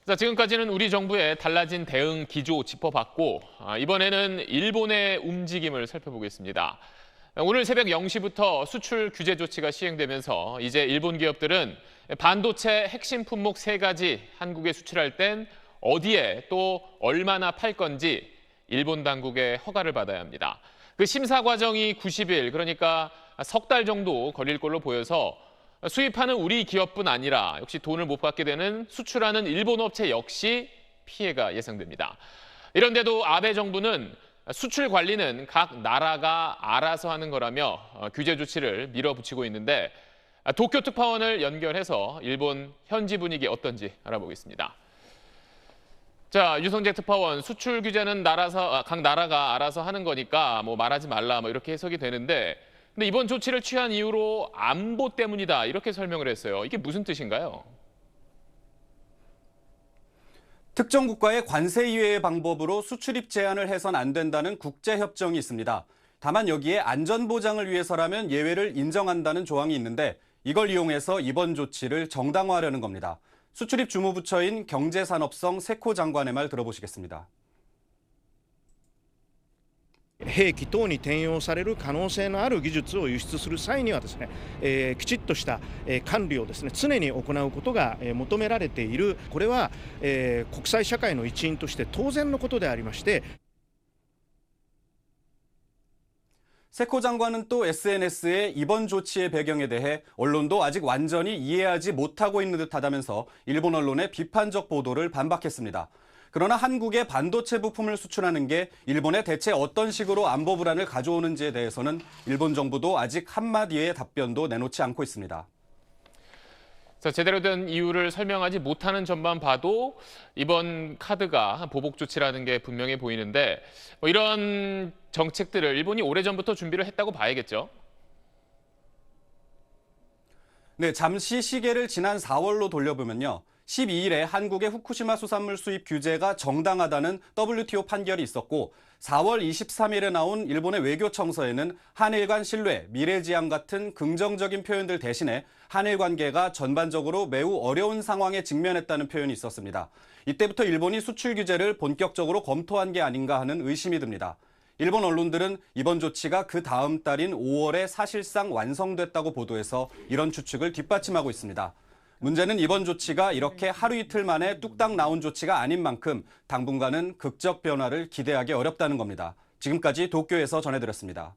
자, 지금까지는 우리 정부의 달라진 대응 기조 짚어봤고, 이번에는 일본의 움직임을 살펴보겠습니다. 오늘 새벽 0시부터 수출 규제 조치가 시행되면서 이제 일본 기업들은 반도체 핵심 품목 3가지 한국에 수출할 땐 어디에 또 얼마나 팔 건지 일본 당국의 허가를 받아야 합니다. 그 심사 과정이 90일, 그러니까 석 달 정도 걸릴 걸로 보여서 수입하는 우리 기업뿐 아니라 역시 돈을 못 받게 되는 수출하는 일본 업체 역시 피해가 예상됩니다. 이런데도 아베 정부는 수출 관리는 각 나라가 알아서 하는 거라며 규제 조치를 밀어붙이고 있는데 도쿄 특파원을 연결해서 일본 현지 분위기 어떤지 알아보겠습니다. 자, 유성재 특파원, 수출 규제는 각 나라가 알아서 하는 거니까 뭐 말하지 말라 이렇게 해석이 되는데 근데 이번 조치를 취한 이유로 안보 때문이다 이렇게 설명을 했어요. 이게 무슨 뜻인가요? 특정 국가의 관세 이외의 방법으로 수출입 제한을 해선 안 된다는 국제협정이 있습니다. 다만 여기에 안전보장을 위해서라면 예외를 인정한다는 조항이 있는데 이걸 이용해서 이번 조치를 정당화하려는 겁니다. 수출입 주무부처인 경제산업성 세코 장관의 말 들어보시겠습니다. 兵器等に転用される可能性のある技術を輸出する際にはですね、きちっとした管理をですね常に行うことが求められている。これは国際社会の一員として当然のことでありまして。 세코 장관은 또 SNS에 이번 조치의 배경에 대해 언론도 아직 완전히 이해하지 못하고 있는 듯하다면서 일본 언론의 비판적 보도를 반박했습니다. 그러나 한국에 반도체 부품을 수출하는 게 일본에 대체 어떤 식으로 안보 불안을 가져오는지에 대해서는 일본 정부도 아직 한마디의 답변도 내놓지 않고 있습니다. 자, 제대로 된 이유를 설명하지 못하는 점만 봐도 이번 카드가 보복 조치라는 게 분명해 보이는데 이런 정책들을 일본이 오래전부터 준비를 했다고 봐야겠죠? 네, 잠시 시계를 지난 4월로 돌려보면요. 12일에 한국의 후쿠시마 수산물 수입 규제가 정당하다는 WTO 판결이 있었고 4월 23일에 나온 일본의 외교청서에는 한일 간 신뢰, 미래지향 같은 긍정적인 표현들 대신에 한일 관계가 전반적으로 매우 어려운 상황에 직면했다는 표현이 있었습니다. 이때부터 일본이 수출 규제를 본격적으로 검토한 게 아닌가 하는 의심이 듭니다. 일본 언론들은 이번 조치가 그 다음 달인 5월에 사실상 완성됐다고 보도해서 이런 추측을 뒷받침하고 있습니다. 문제는 이번 조치가 이렇게 하루 이틀 만에 뚝딱 나온 조치가 아닌 만큼 당분간은 극적 변화를 기대하기 어렵다는 겁니다. 지금까지 도쿄에서 전해드렸습니다.